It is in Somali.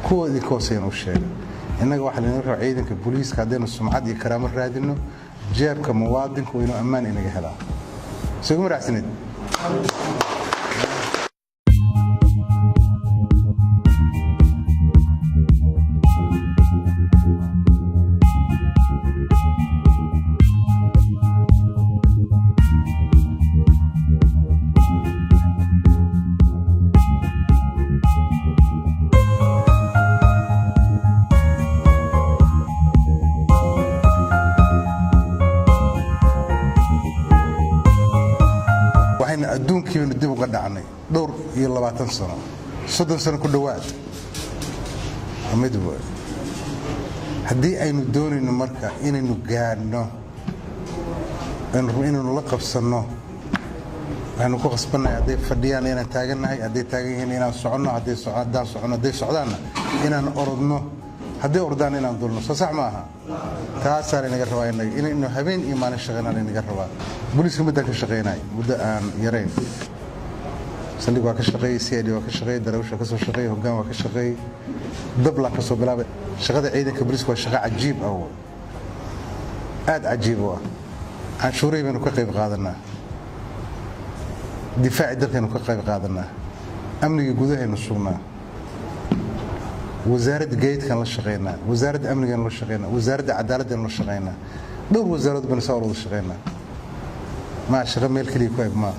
kuwoodii kooseen u sheegay innaga waxa la yiraahdo ciidanka booliiska haddaynu sumcad iyo karaamo raadino jeebka muwaadinku inuu ammaan inaga helaa soo ma raacsanid adduunkii baynu dib uga dhacnay dhowr iyo 20 sano 30 sano ku dhawaad amidwa haddii aynu doonayno marka inaynu gaadhno inaynu la qabsanno waxaanu ku qasbanahay hadday fadhiyaan inaan taagannahay hadday taagan yihiin inaan soconno hadday socdaanna inaan orodno hadday ordaan inaan dulno soo sax maaha taasaa inaga rabaa inaynu habeen iyo maalin shaqeynaan inaga rabaa booliiska muddo ka shaqeynay muddo aan yareyn saldhig waa ka shaqeeyay CID waa ka shaqeeyay darawsha ka soo shaqeeyay hoggaan waa ka shaqeeyay dabla ka soo bilaabay shaqada ciidanka booliiska waa shaqo cajiib ah aad cajiib ah canshuuray baynu ka qayb qaadanaa difaaci dalkaynu ka qayb qaadanaa amniga gudaheenu sugnaa wasaaradda gaadiidkan la shaqeynaa wasaaradda amnigan la shaqeynaa wasaaradda cadaaladdan la shaqeynaa dhowr wasaarad baan soo wada shaqeynaa ma shaqo meel kaliya ku eg ma